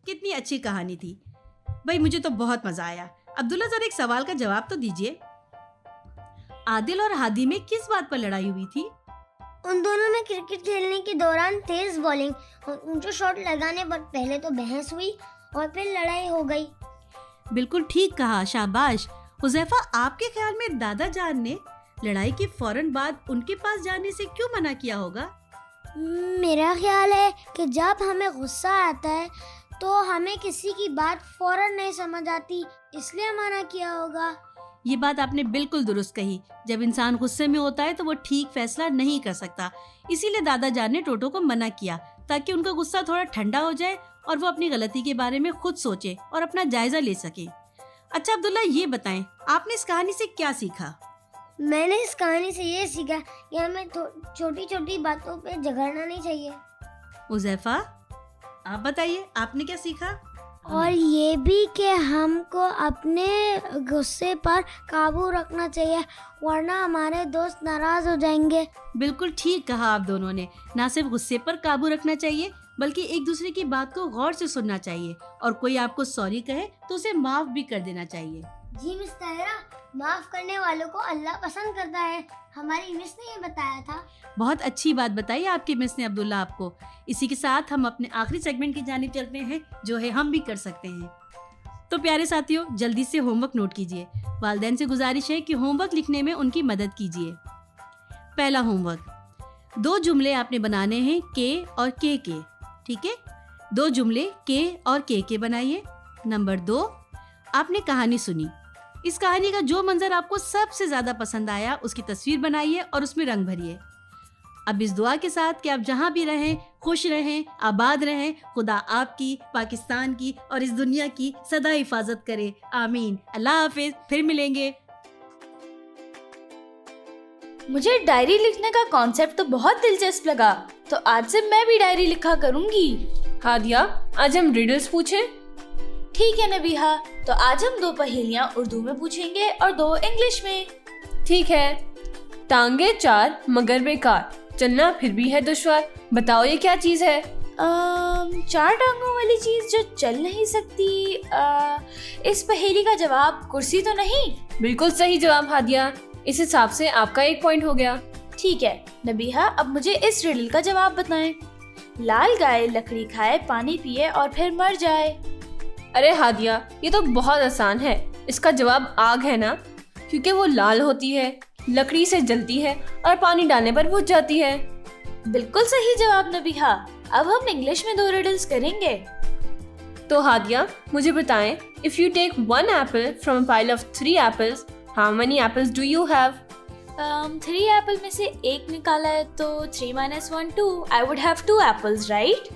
कितनी अच्छी कहानी थी भाई, मुझे तो बहुत मजा आया। अब्दुल्ला जरा एक सवाल का जवाब तो दीजिए। आदिल और हादी में किस बात पर लड़ाई हुई थी? उन दोनों में क्रिकेट खेलने के दौरान तेज बॉलिंग और ऊंचा शॉट लगाने पर पहले तो बहस हुई और फिर लड़ाई हो गई। बिल्कुल ठीक कहा, शाबाश। हुज़ैफा, आपके ख्याल में दादा जान ने लड़ाई के फौरन बाद उनके पास जाने से क्यों मना किया होगा? मेरा ख्याल है कि जब हमें गुस्सा आता है तो हमें किसी की बात फौरन नहीं समझ आती, इसलिए मना किया होगा। ये बात आपने बिल्कुल दुरुस्त कही। जब इंसान गुस्से में होता है तो वो ठीक फैसला नहीं कर सकता, इसीलिए दादा जान ने टोटो को मना किया ताकि उनका गुस्सा थोड़ा ठंडा हो जाए और वो अपनी गलती के बारे में खुद सोचे और अपना जायजा ले सके। अच्छा अब्दुल्ला, ये बताएं, आपने इस कहानी से क्या सीखा? मैंने इस कहानी से ये सीखा कि हमें छोटी छोटी बातों पे झगड़ना नहीं चाहिए। हुज़ैफा, आप बताइए, आपने क्या सीखा? और ये भी कि हमको अपने गुस्से पर काबू रखना चाहिए, वरना हमारे दोस्त नाराज हो जाएंगे। बिल्कुल ठीक कहा आप दोनों ने। ना सिर्फ गुस्से पर काबू रखना चाहिए बल्कि एक दूसरे की बात को गौर से सुनना चाहिए, और कोई आपको सॉरी कहे तो उसे माफ भी कर देना चाहिए। जी मिस ताहिरा, माफ करने वालों को अल्लाह पसंद करता है, हमारी मिस ने ये बताया था। बहुत अच्छी बात बताई आपकी मिस ने अब्दुल्ला आपको। इसी के साथ हम अपने आखिरी सेगमेंट की जानिब चलते हैं, जो है हम भी कर सकते हैं। तो प्यारे साथियों, जल्दी से होमवर्क नोट कीजिए। वालिदैन से गुजारिश है कि होमवर्क लिखने में उनकी मदद कीजिए। पहला होमवर्क, 2 जुमले आपने बनाने हैं के और के। ठीक है, 2 जुमले के और के बनाइए। नंबर 2, आपने कहानी सुनी। इस कहानी का जो मंजर आपको सबसे ज़्यादा पसंद आया उसकी तस्वीर बनाइए और उसमें रंग भरिए। अब इस दुआ के साथ कि आप जहाँ भी रहें खुश रहें, आबाद रहें, खुदा आपकी, पाकिस्तान की और इस दुनिया की सदा हिफाजत करे। आमीन। अल्लाह हाफिज, फिर मिलेंगे। मुझे डायरी लिखने का कॉन्सेप्ट तो बहुत दिलचस्प लगा, तो आज से मैं भी डायरी लिखा करूंगी। हादिया, आज हम रिडल्स पूछें? ठीक है नबीहा, तो आज हम 2 पहेलियां उर्दू में पूछेंगे और 2 इंग्लिश में। ठीक है। टांगे 4 मगर बेकार, चलना फिर भी है दुश्वार, बताओ ये क्या चीज है? 4 टांगों वाली चीज जो चल नहीं सकती। इस पहेली का जवाब कुर्सी तो नहीं? बिल्कुल सही जवाब हादिया, इस हिसाब से आपका 1 पॉइंट हो गया। ठीक है नबीहा, अब मुझे इस रिडल का जवाब बताएं। लाल गाय लकड़ी खाए, पानी पिए और फिर मर जाए। अरे हादिया, ये तो बहुत आसान है। इसका जवाब आग है ना, क्योंकि वो लाल होती है, लकड़ी से जलती है और पानी डालने पर बुझ जाती है। बिल्कुल सही जवाब नबीहा। अब हम इंग्लिश में 2 रिडल्स करेंगे। तो हादिया, मुझे बताएं, if you take 1 apple from a pile of 3 apples, how many apples do you have? 3 apple में से 1 निकाला है तो 3 - 1 2। I would have 2 apples, right?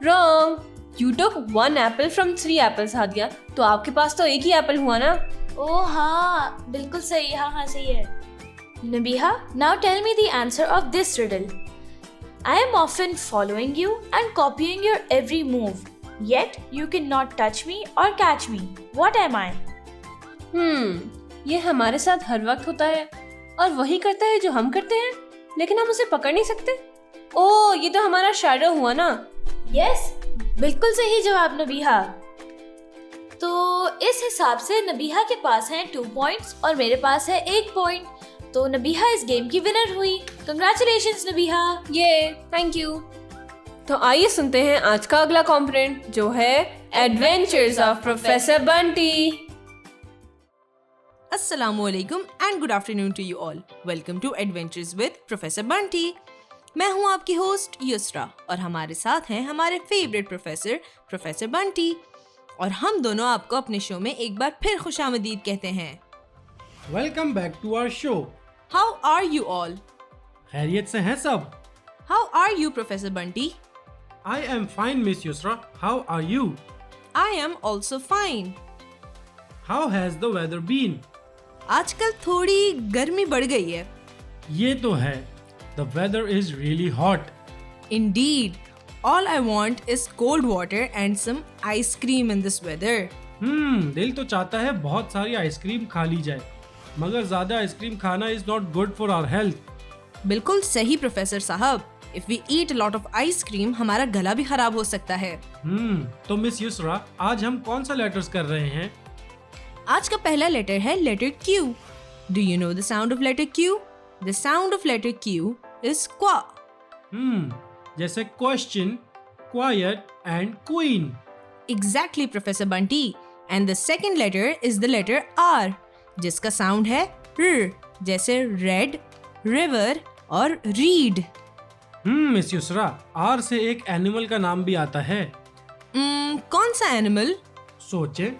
Wrong, you took 1 apple from 3 apples Hadiya, तो आपके पास तो 1 ही एप्पल हुआ ना। ओह हाँ, बिल्कुल सही। हाँ सही है। Nabiha, now tell me the answer of this riddle. I am often following you and copying your every move, yet you cannot touch me or catch me. What am I? ये हमारे साथ हर वक्त होता है और वही करता है जो हम करते हैं, लेकिन हम उसे पकड़ नहीं सकते। ओह, ये तो हमारा शैडो हुआ ना। Yes, बिल्कुल सही जवाब नबीहा। तो इस हिसाब से नबीहा के पास हैं 2 पॉइंट्स और मेरे पास है 1 पॉइंट। तो नबीहा इस गेम की विनर हुई। कंग्रेचुलेशंस नबीहा। ये थैंक यू। तो आइए सुनते हैं आज का अगला कॉम्पोनेंट, जो है adventures of professor Bunty. Assalamualaikum and good afternoon to you all. Welcome to Adventures with Professor Bunty. मैं हूँ आपकी होस्ट युसरा और हमारे साथ हैं हमारे फेवरेट प्रोफेसर बंटी, और हम दोनों आपको अपने शो में एक बार फिर खुशामदीद कहते हैं। Welcome back to our show. How are you all? खैरियत से हैं सब? How are you professor Bunty? I am fine miss Yusra, how are you? I am also fine. How has the weather been? आजकल थोड़ी गर्मी बढ़ गई है। ये तो है, the weather is really hot. Indeed, all I want is cold water and some ice cream in this weather. दिल तो चाहता है बहुत सारी आइसक्रीम खा ली जाए, मगर ज्यादा आइसक्रीम खाना is not good for our health. बिल्कुल सही प्रोफेसर साहब। If we eat a lot of ice cream, हमारा गला भी खराब हो सकता है। तो मिस युसरा, आज हम कौन सा लेटर्स कर रहे हैं? आज का पहला लेटर है letter Q. Do you know the sound of letter Q? The sound of letter Q is qua. जैसे question, quite and queen. Exactly, Professor Bunty. And the second letter is the letter R, जिसका sound है R, जैसे red, river और read. Miss Yusra, are से एक animal का नाम भी आता है। कौन सा एनिमल? सोचें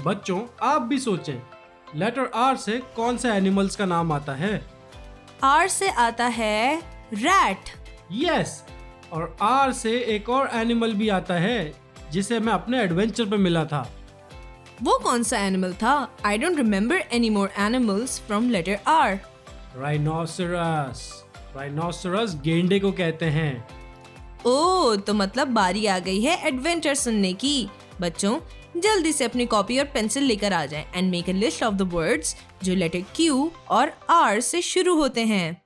बच्चों, आप भी सोचें, लेटर आर से कौन सा एनिमल्स का नाम आता है? R से आता है रैट। यस, और आर से एक और एनिमल भी आता है जिसे मैं अपने एडवेंचर पे मिला था। वो कौन सा एनिमल था? I don't remember any more animals from letter R. Rhinoceros. Rhinoceros गेंडे को कहते हैं। ओह, तो मतलब बारी आ गई है एडवेंचर सुनने की। बच्चों, जल्दी से अपनी कॉपी और पेंसिल लेकर आ जाएं and make a list of the words जो लेटर Q और R से शुरू होते हैं।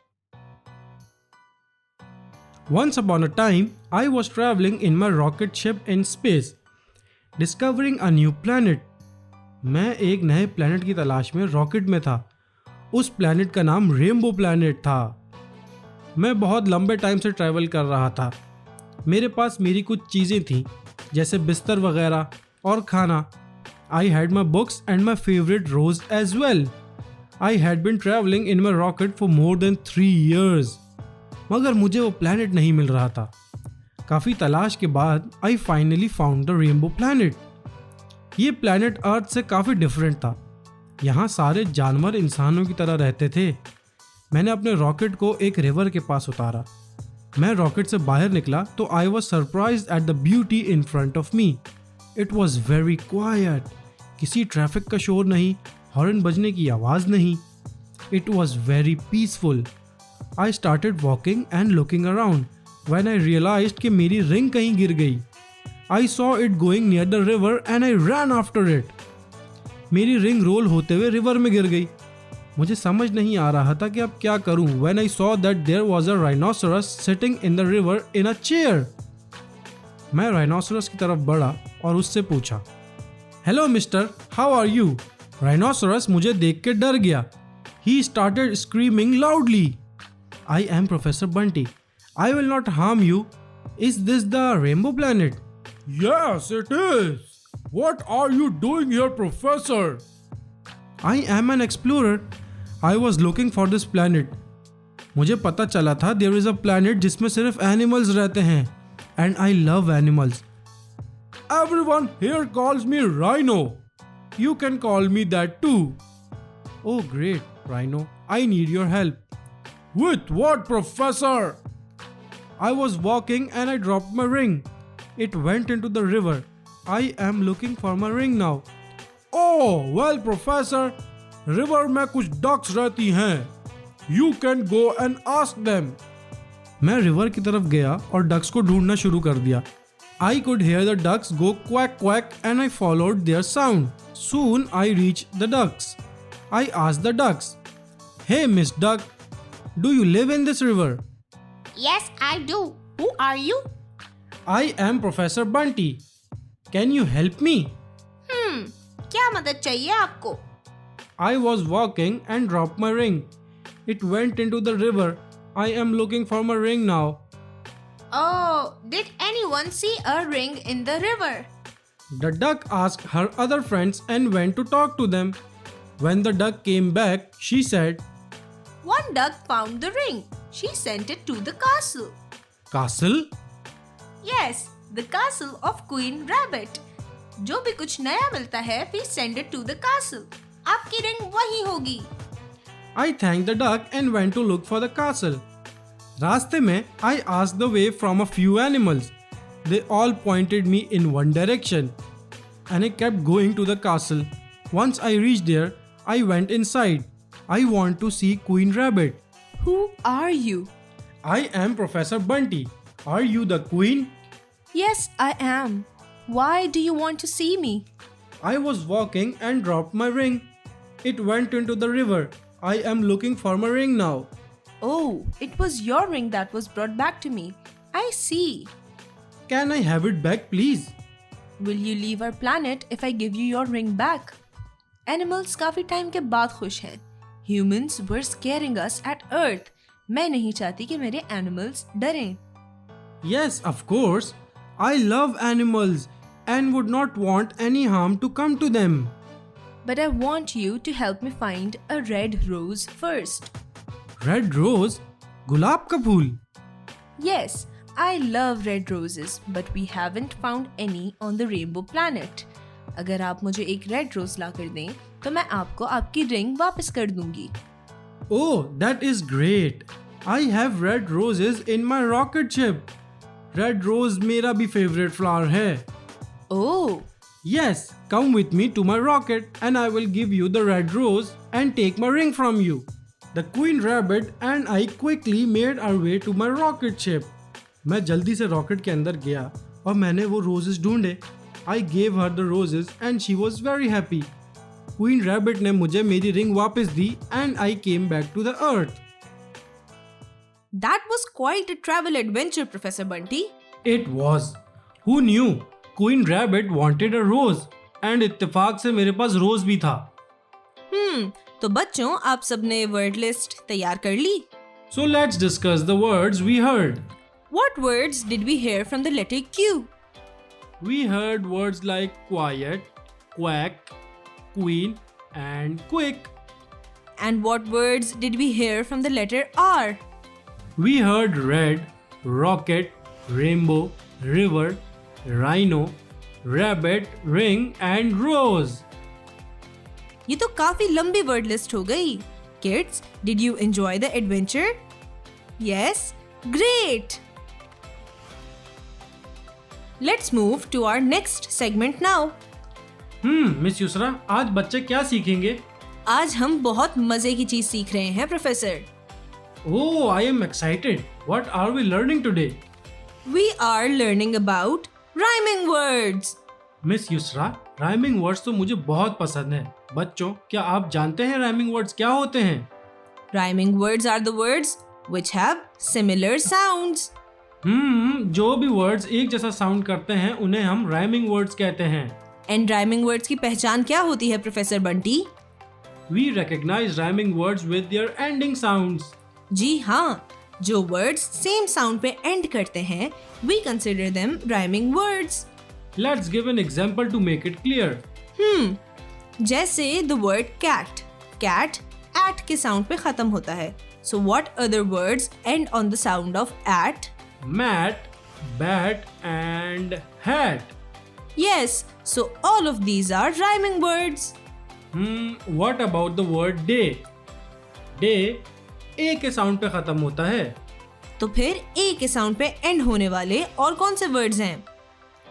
Once upon a time, I was traveling in my rocket ship in space, discovering a new planet. मैं एक नए प्लैनेट की तलाश में रॉकेट में था। उस प्लैनेट का नाम रेनबो प्लैनेट था। मैं बहुत लंबे टाइम से ट्रैवल कर रहा था। मेरे पास मेरी कुछ चीज़ें थीं, जैसे बिस्तर वगैरह और खाना। I had my books and my favorite rose as well. I had been traveling in my rocket for more than 3 years. मगर मुझे वो planet नहीं मिल रहा था. काफ़ी तलाश के बाद I finally found the rainbow planet. ये planet अर्थ से काफ़ी डिफरेंट था. यहाँ सारे जानवर इंसानों की तरह रहते थे. मैंने अपने रॉकेट को एक रिवर के पास उतारा. मैं रॉकेट से बाहर निकला तो I was surprised at the beauty in front of me. It was very quiet. किसी ट्रैफिक का शोर नहीं, हॉर्न बजने की आवाज़ नहीं. It was very peaceful. I started walking and looking around when I realized कि मेरी रिंग कहीं गिर गई. I saw it going near the river and I ran after it. मेरी रिंग रोल होते हुए रिवर में गिर गई. मुझे समझ नहीं आ रहा था कि अब क्या करूं when I saw that there was a rhinoceros sitting in the river in a chair. मैं राइनोसरस की तरफ बढ़ा और उससे पूछा, hello mister, how are you? Rhinoceros मुझे देख के डर गया. He started screaming loudly. I am Professor Bunty. I will not harm you. Is this the rainbow planet? Yes, it is. What are you doing here, Professor? I am an explorer. I was looking for this planet. मुझे पता चला था there is a planet जिसमें सिर्फ animals रहते हैं. And I love animals. Everyone here calls me Rhino. You can call me that too. Oh great, Rhino. I need your help. With what, Professor? I was walking and I dropped my ring. It went into the river. I am looking for my ring now. Oh, well, Professor. River में कुछ ducks रहती हैं. You can go and ask them. मैं river की तरफ गया और ducks को ढूंढना शुरू कर दिया. I could hear the ducks go quack quack and I followed their sound. Soon I reached the ducks. I asked the ducks, "Hey Miss Duck, do you live in this river?" Yes, I do. Who are you? I am Professor Bunty. Can you help me? क्या मदद चाहिए आपको? I was walking and dropped my ring. It went into the river. I am looking for my ring now. Oh, did anyone see a ring in the river? The duck asked her other friends and went to talk to them. When the duck came back, she said, One duck found the ring. She sent it to the castle. Castle? Yes, the castle of Queen Rabbit. जो भी कुछ नया मिलता है, we send it to the castle. आपकी ring वही होगी. I thanked the duck and went to look for the castle. रास्ते में I asked the way from a few animals. They all pointed me in one direction. And I kept going to the castle. Once I reached there, I went inside. I want to see Queen Rabbit. Who are you? I am Professor Bunty. Are you the queen? Yes, I am. Why do you want to see me? I was walking and dropped my ring. It went into the river. I am looking for my ring now. Oh, it was your ring that was brought back to me. I see. Can I have it back, please? Will you leave our planet if I give you your ring back? Animals काफी time के बाद खुश हैं. Humans were scaring us at Earth. मैं नहीं चाहती कि मेरे animals डरें. Yes, of course. I love animals and would not want any harm to come to them. But I want you to help me find a red rose first. Red rose? गुलाब का फूल? Yes, I love red roses, but we haven't found any on the rainbow planet. अगर आप मुझे एक red rose ला कर दें, तो मैं आपको आपकी रिंग वापस कर दूंगी. Oh, that is great. I have red roses in my rocket ship. Red rose मेरा भी favorite flower है. Oh, Yes, come with me to my rocket and I will give you the red rose and take my ring from you. The Queen Rabbit and I quickly made our way to my rocket ship. मैं जल्दी से rocket के अंदर गया और मैंने वो roses ढूंढे. I gave her the roses and she was very happy. Queen Rabbit ने मुझे मेरी रिंग वापस दी and I came back to the earth. that was quite a travel adventure, Professor Bunty. It was. Who knew? Queen Rabbit wanted a rose and इत्तेफाक से मेरे पास रोज भी था. तो बच्चों आप सबने वर्ड लिस्ट तैयार कर ली? So let's discuss the words we heard. What words did we hear from the letter Q? We heard words like quiet, quack, queen, and quick. And what words did we hear from the letter R? We heard red, rocket, rainbow, river, rhino, rabbit, ring, and rose. ये तो काफी लंबी word list हो गई. Kids, did you enjoy the adventure? Yes? Great! Let's move to our next segment now. Miss Yusra, आज बच्चे क्या सीखेंगे? आज हम बहुत मजे की चीज सीख रहे हैं professor. Oh, I am excited. What are we learning today? We are learning about rhyming words. Miss Yusra, rhyming words तो मुझे बहुत पसंद है. बच्चों, क्या आप जानते हैं राइमिंग वर्ड्स क्या होते हैं? Rhyming words are the words which have similar sounds. जो भी वर्ड्स एक जैसा साउंड करते हैं उन्हें हम राइमिंग वर्ड्स कहते हैं. And rhyming words की पहचान क्या होती है professor Bunty? We recognize rhyming words with their ending sounds. जी हाँ, जो वर्ड्स सेम साउंड पे एंड करते हैं, we consider them rhyming words. Let's give an example to make it clear. जैसे the word cat. Cat at के sound पे खत्म होता है. So what other words end on the sound of at? Mat, bat, and hat. Yes, so all of these are rhyming words. What about the word day? Day ए के sound पे खत्म होता है. तो फिर ए के साउंड पे एंड होने वाले और कौन से वर्ड्स हैं?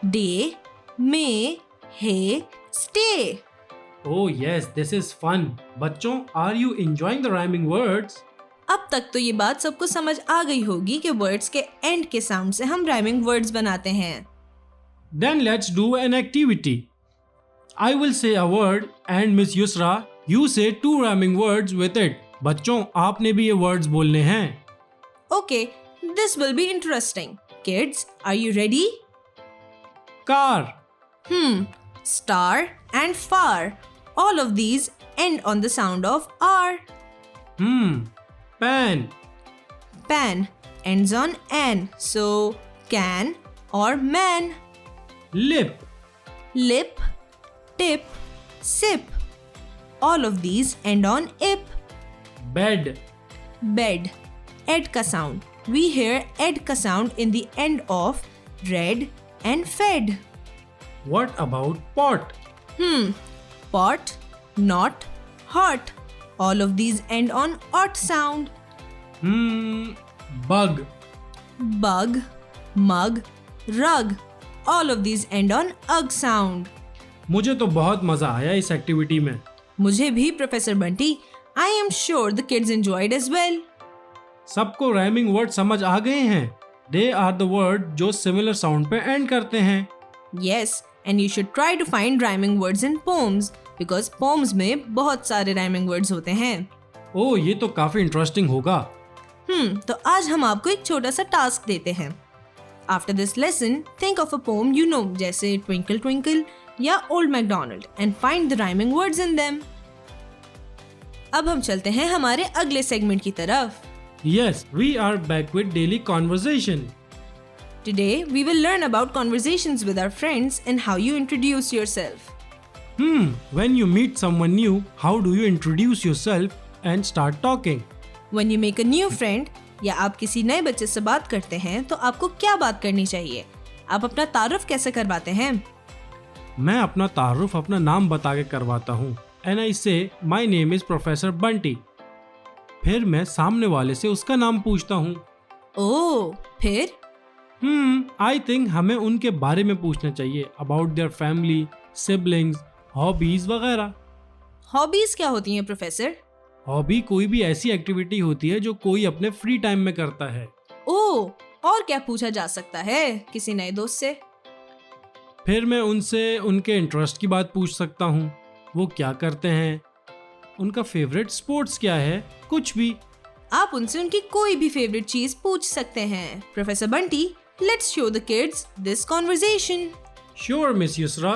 Day, may, hey, stay. Oh yes, this is fun. बच्चों, are you enjoying the rhyming words? अब तक तो ये बात सबको समझ आ गई होगी कि वर्ड्स के एंड के साउंड से हम राइमिंग वर्ड्स बनाते हैं. Then let's do an activity. I will say a word and Miss Yusra, you say 2 rhyming words with it. बच्चों, आपने भी ये words बोलने हैं. Okay, this will be interesting. Kids, are you ready? Car, Star and far. All of these end on the sound of R. pen, Pan ends on N. So, can or man. lip, Lip, tip, sip. All of these end on ip. bed, Bed. Ed ka sound. We hear ed ka sound in the end of read and fed. what about pot? Pot, not, hot. All of these end on ot sound. Bug, Bug, mug, rug. All of these end on ug sound. मुझे तो बहुत मजा आया इस activity में. मुझे भी professor Bunty. I am sure the kids enjoyed as well. सबको राइमिंग वर्ड समझ आ गए हैं. दे आर द वर्ड जो सिमिलर साउंड पे एंड करते हैं. Yes, and you should try to find rhyming words in poems because poems में बहुत सारे rhyming words होते हैं. ओह, ये तो काफी इंटरेस्टिंग होगा. तो आज हम आपको एक छोटा सा टास्क देते हैं. After this lesson, think of a poem you know जैसे Twinkle Twinkle या Old MacDonald and find the rhyming words in them. अब हम चलते हैं हमारे अगले सेगमेंट की तरफ. Yes, we are back with daily conversation. Today, we will learn about conversations with our friends and how you introduce yourself. When you meet someone new, how do you introduce yourself and start talking? When you make a new friend या आप किसी नए बच्चे से बात करते हैं तो आपको क्या बात करनी चाहिए? आप अपना तारुफ कैसे करवाते हैं? मैं अपना तारुफ अपना नाम बता के करवाता हूँ. And I say, my name is Professor Bunty. फिर मैं सामने वाले से उसका नाम पूछता हूँ. ओह, फिर? I think हमें उनके बारे में पूछना चाहिए. About their family, siblings, hobbies वगैरह. हॉबीज क्या होती हैं प्रोफेसर? हॉबी कोई भी ऐसी एक्टिविटी होती है जो कोई अपने फ्री टाइम में करता है. ओह, और क्या पूछा जा सकता है किसी नए दोस्त से? फिर मैं उनसे उनके इंटरेस्ट की बात पूछ सकता हूँ. वो क्या करते हैं, उनका फेवरेट स्पोर्ट्स क्या है, कुछ भी. आप उनसे उनकी कोई भी फेवरेट चीज पूछ सकते हैं. Professor Bunty, let's show the kids this conversation. Sure, Miss Yusra.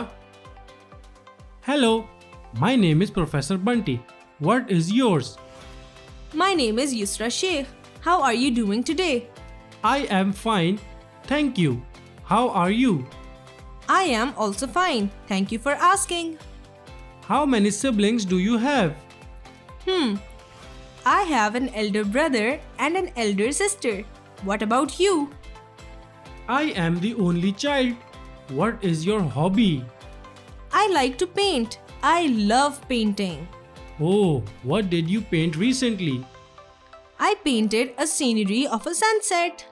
Hello, my name is Professor Bunty. What is yours? My name is Yusra Sheikh. How are you doing today? I am fine, thank you. How are you? I am also fine. Thank you for asking. How many siblings do you have? I have an elder brother and an elder sister. What about you? I am the only child. What is your hobby? I like to paint. I love painting. Oh, what did you paint recently? I painted a scenery of a sunset.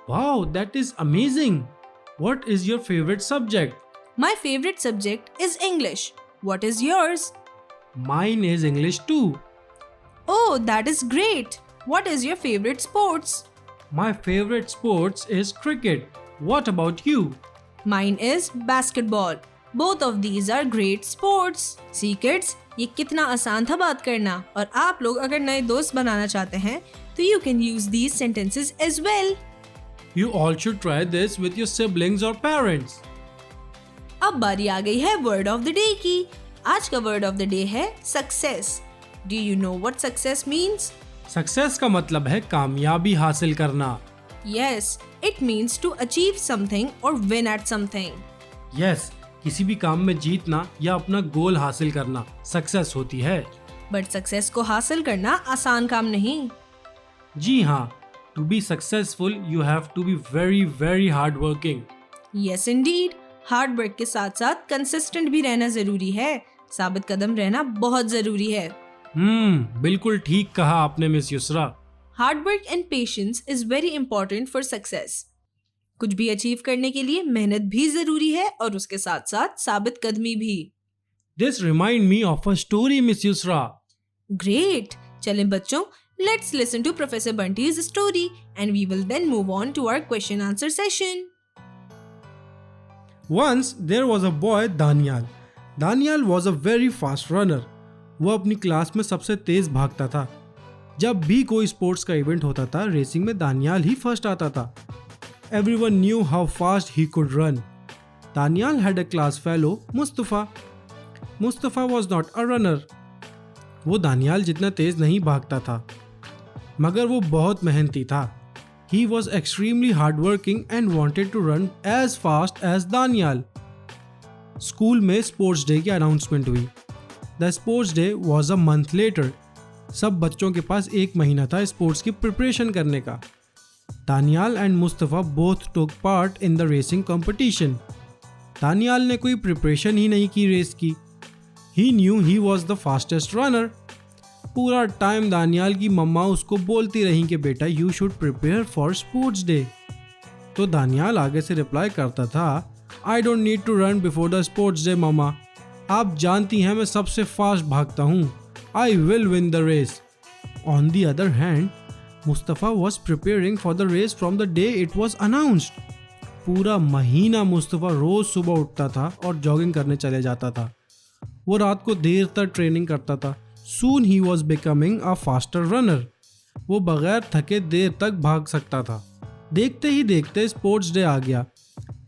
Wow, that is amazing. What is your favorite subject? My favorite subject is English. What is yours? Mine is English too. Oh, that is great. What is your favorite sports? My favorite sports is cricket. What about you? Mine is basketball. Both of these are great sports. See kids, ये कितना आसान था बात करना और आप लोग अगर नए दोस्त बनाना चाहते हैं तो you can use these sentences as well. You all should try this with your siblings or parents. अब बारी आ गई है वर्ड ऑफ द डे की। आज का वर्ड ऑफ द डे है success. Do you know what success means? Success का मतलब है कामयाबी हासिल करना। Yes, it means to achieve something और विन एट समथिंग। यस, किसी भी काम में जीतना या अपना गोल हासिल करना सक्सेस होती है। बट सक्सेस को हासिल करना आसान काम नहीं। जी हाँ, to be successful you have to be very very hard working. Yes indeed, hard work के साथ साथ कंसिस्टेंट भी रहना जरूरी है। साबित कदम रहना बहुत जरूरी है। बिल्कुल ठीक कहा आपने miss Yusra. Hard work and patience is very important for success. कुछ भी अचीव करने के लिए मेहनत भी जरूरी है और उसके साथ साथ साबित कदमी भी। This remind me of a story miss Yusra. Great, चलें बच्चों, let's listen to professor Bunty's story and we will then move on to our question answer session. Once there was a boy Daniel. Daniel was a very fast runner. वो अपनी class में सबसे तेज भागता था। जब भी कोई स्पोर्ट्स का इवेंट होता था, रेसिंग में दानियाल ही फर्स्ट आता था। Everyone knew how fast he could run. Daniel had a class fellow, Mustafa. Mustafa was not a runner. वो दानियाल जितना तेज नहीं भागता था, मगर वो बहुत मेहनती था। He was extremely hardworking and wanted to run as fast as Daniel. School में स्पोर्ट्स डे की अनाउंसमेंट हुई। The sports day was a month later. सब बच्चों के पास 1 महीना था स्पोर्ट्स की प्रिपरेशन करने का। Daniyal and Mustafa both took part in the racing competition. Daniyal ने कोई प्रिपरेशन ही नहीं की रेस की। He knew he was the fastest runner. पूरा टाइम दानियाल की मम्मा उसको बोलती रही कि बेटा you should prepare for sports day. तो दानियाल आगे से रिप्लाई करता था, I don't need to run before the sports day mama. आप जानती हैं मैं सबसे फास्ट भागता हूँ। I will win the race. On the other hand Mustafa was preparing for the race from the day it was announced. पूरा महीना मुस्तफ़ा रोज़ सुबह उठता था और जॉगिंग करने चले जाता था। वो रात को देर तक ट्रेनिंग करता था। Soon he was becoming a faster runner. वो बगैर थके देर तक भाग सकता था। देखते ही देखते स्पोर्ट्स डे आ गया।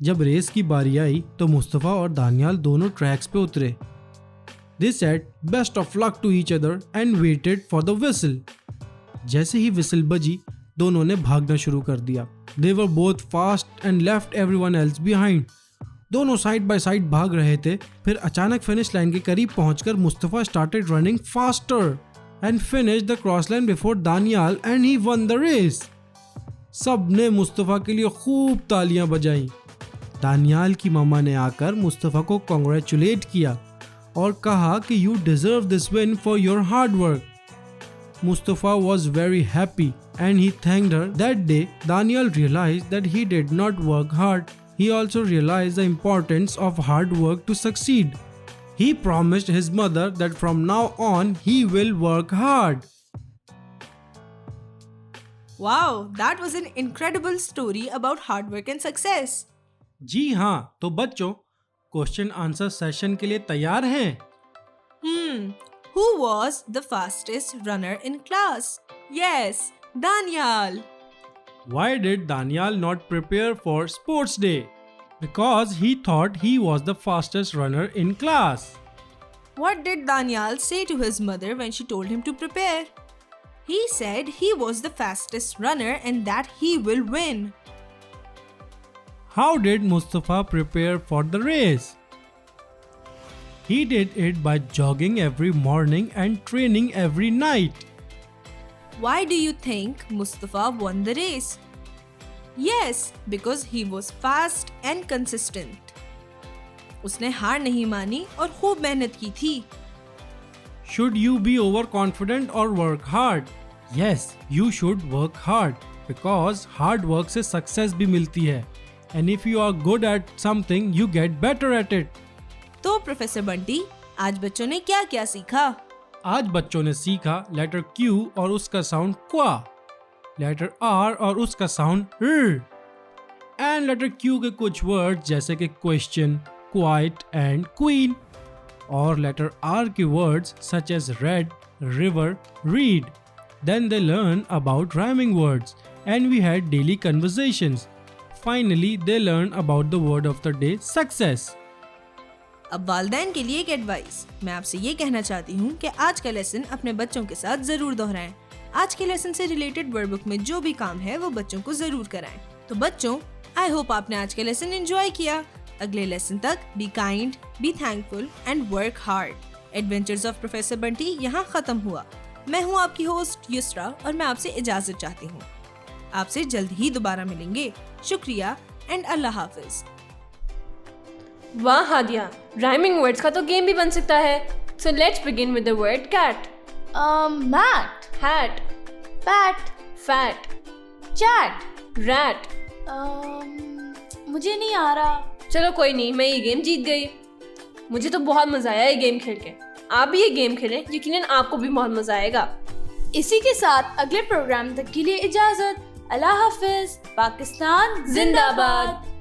जब रेस की बारी आई तो मुस्तफ़ा और दानियाल दोनों ट्रैक्स पे उतरे। They said best of luck to each other and waited for the whistle. जैसे ही विसल बजी, दोनों ने भागना शुरू कर दिया। They were both fast and left everyone else behind. दोनों साइड बाय साइड भाग रहे थे। फिर अचानक फिनिश लाइन के करीब पहुंचकर Mustafa started running faster and finish the cross line before Daniyal and he won the race. सब ने मुस्तफ़ा के लिए खूब तालियां बजाई। दानियाल की मम्मा ने आकर मुस्तफ़ा को कॉन्ग्रेचुलेट किया और कहा कि you deserve this win for your hard work. Mustafa was very happy and he thanked her that day. Daniyal realized that he did not work hard. He also realized the importance of hard work to succeed. He promised his mother that from now on he will work hard. Wow, that was an incredible story about hard work and success. जी हाँ, तो बच्चों question answer session के लिए तैयार हैं? Who was the fastest runner in class? Yes, Daniel. Why did Daniel not prepare for sports day? Because he thought he was the fastest runner in class. What did Daniel say to his mother when she told him to prepare? He said he was the fastest runner and that he will win. How did Mustafa prepare for the race? He did it by jogging every morning and training every night. Why do you think Mustafa won the race? Yes, because he was fast and consistent. उसने हार नहीं मानी और खूब मेहनत की थी. Should you be overconfident or work hard? Yes, you should work hard because hard work से success भी मिलती है. And if you are good at something, you get better at it. तो प्रोफेसर बंटी, आज बच्चों ने क्या क्या सीखा? आज बच्चों ने सीखा लेटर Q और उसका साउंड क्वा, लेटर R और उसका sound R, and letter Q के कुछ वर्ड जैसे कि क्वेश्चन, क्वाइट एंड क्वीन, और लेटर R के words such as red, river, read. Then they learn about rhyming words and we had daily conversations. Finally, they learned about the word of the day, success. अब वालिदैन के लिए एक advice. मैं आपसे ये कहना चाहती हूँ कि आज का लेसन अपने बच्चों के साथ जरूर दोहराएं. आज के लेसन से रिलेटेड वर्ड बुक में जो भी काम है वो बच्चों को जरूर कराएं. तो बच्चों, आई होप आपने आज का लेसन एंजॉय किया. अगले लेसन तक be kind, be thankful and work hard. Adventures of professor Bunty यहाँ खत्म हुआ. मैं हूँ आपकी होस्ट युसरा और मैं आपसे इजाजत चाहती हूँ. आपसे जल्द ही दोबारा मिलेंगे. शुक्रिया एंड अल्लाह हाफिज. वाह हादिया, राइमिंग वर्ड्स का तो गेम भी बन सकता है. So let's begin with the word cat. Mat, hat, bat, fat, chat. Rat. मुझे नहीं आ रहा. चलो कोई नहीं, मैं ये गेम जीत गई. मुझे तो बहुत मजा आया ये गेम खेल के. आप भी ये गेम खेलें, यकीनन आपको भी बहुत मजा आएगा. इसी के साथ अगले प्रोग्राम तक के लिए इजाजत. अल्लाह हाफिज. पाकिस्तान जिंदाबाद.